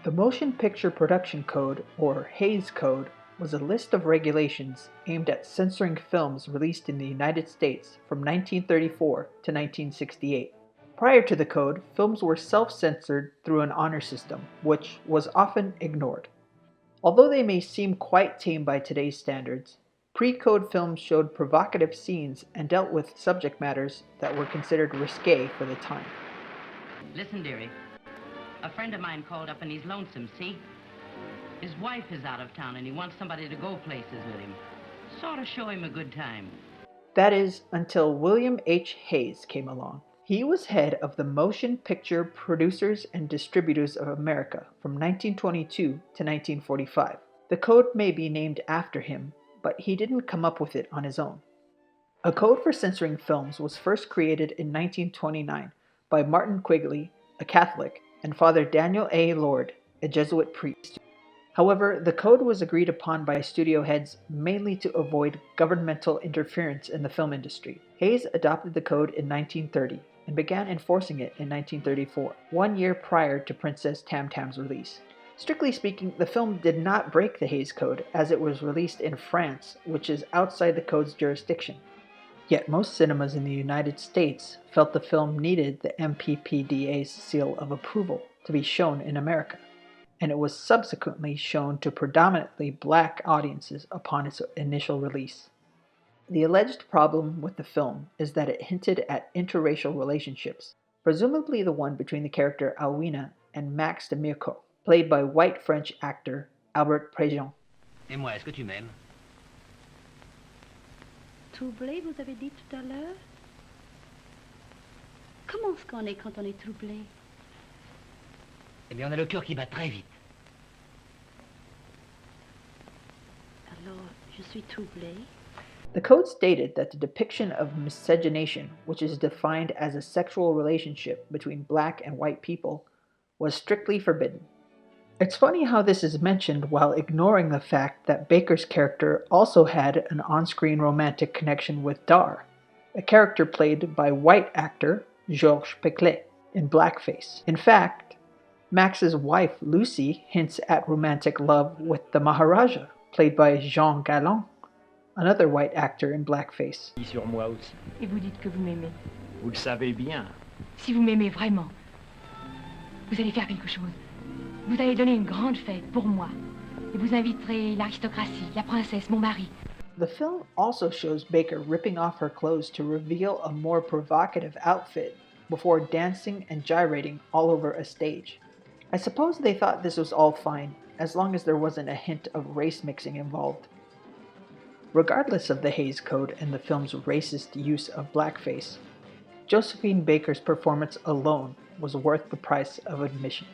The Motion Picture Production Code, or Hays Code, was a list of regulations aimed at censoring films released in the United States from 1934 to 1968. Prior to the code, films were self-censored through an honor system, which was often ignored. Although they may seem quite tame by today's standards, pre-code films showed provocative scenes and dealt with subject matters that were considered risque for the time. Listen, dearie. A friend of mine called up and he's lonesome, see? His wife is out of town and he wants somebody to go places with him. Sort of show him a good time. That is, until William H. Hays came along. He was head of the Motion Picture Producers and Distributors of America from 1922 to 1945. The code may be named after him, but he didn't come up with it on his own. A code for censoring films was first created in 1929 by Martin Quigley, a Catholic, and Father Daniel A. Lord, a Jesuit priest. However, the code was agreed upon by studio heads mainly to avoid governmental interference in the film industry. Hays adopted the code in 1930 and began enforcing it in 1934, 1 year prior to Princess Tam Tam's release. Strictly speaking, the film did not break the Hays Code as it was released in France, which is outside the code's jurisdiction. Yet most cinemas in the United States felt the film needed the MPPDA's seal of approval to be shown in America, and it was subsequently shown to predominantly black audiences upon its initial release. The alleged problem with the film is that it hinted at interracial relationships, presumably the one between the character Alwina and Max de Mirco, played by white French actor Albert Préjean. Et moi, est-ce que tu m'aimes? Troublé, vous avez dit tout à l'heure? Comment est-ce qu'on est quand on est troublé? Eh bien, on a le cœur qui bat très vite. Alors, je suis troublée. The code stated that the depiction of miscegenation, which is defined as a sexual relationship between black and white people, was strictly forbidden. It's funny how this is mentioned while ignoring the fact that Baker's character also had an on-screen romantic connection with Dar, a character played by white actor Georges Peclet in blackface. In fact, Max's wife Lucy hints at romantic love with the Maharaja, played by Jean Galland, another white actor in blackface. Sur moi aussi. Et vous dites que vous m'aimez. Vous le savez bien. Si vous m'aimez vraiment, vous allez faire quelque chose. Vous allez donner une grande fête pour moi. Et vous inviterez l'aristocratie, la princesse, mon mari. The film also shows Baker ripping off her clothes to reveal a more provocative outfit before dancing and gyrating all over a stage. I suppose they thought this was all fine, as long as there wasn't a hint of race mixing involved. Regardless of the Hays Code and the film's racist use of blackface, Josephine Baker's performance alone was worth the price of admission.